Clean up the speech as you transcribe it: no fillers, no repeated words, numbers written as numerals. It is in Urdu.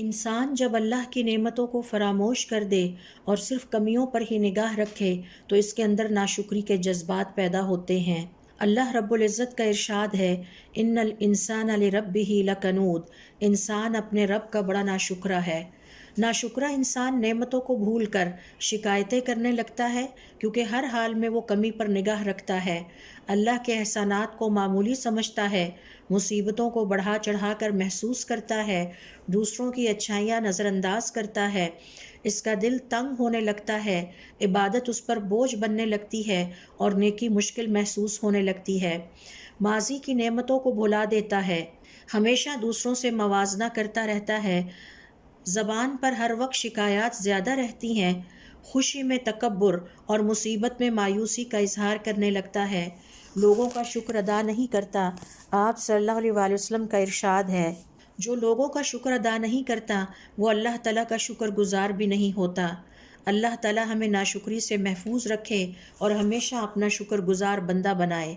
انسان جب اللہ کی نعمتوں کو فراموش کر دے اور صرف کمیوں پر ہی نگاہ رکھے تو اس کے اندر ناشکری کے جذبات پیدا ہوتے ہیں۔ اللہ رب العزت کا ارشاد ہے، ان الانسان لربہ لکنود، انسان اپنے رب کا بڑا ناشکرا ہے۔ ناشکرا انسان نعمتوں کو بھول کر شکایتیں کرنے لگتا ہے، کیونکہ ہر حال میں وہ کمی پر نگاہ رکھتا ہے، اللہ کے احسانات کو معمولی سمجھتا ہے، مصیبتوں کو بڑھا چڑھا کر محسوس کرتا ہے، دوسروں کی اچھائیاں نظر انداز کرتا ہے، اس کا دل تنگ ہونے لگتا ہے، عبادت اس پر بوجھ بننے لگتی ہے اور نیکی مشکل محسوس ہونے لگتی ہے، ماضی کی نعمتوں کو بھلا دیتا ہے، ہمیشہ دوسروں سے موازنہ کرتا رہتا ہے، زبان پر ہر وقت شکایات زیادہ رہتی ہیں، خوشی میں تکبر اور مصیبت میں مایوسی کا اظہار کرنے لگتا ہے، لوگوں کا شکر ادا نہیں کرتا۔ آپ صلی اللہ علیہ وآلہ وسلم کا ارشاد ہے، جو لوگوں کا شکر ادا نہیں کرتا وہ اللہ تعالیٰ کا شکر گزار بھی نہیں ہوتا۔ اللہ تعالیٰ ہمیں ناشکری سے محفوظ رکھے اور ہمیشہ اپنا شکر گزار بندہ بنائے۔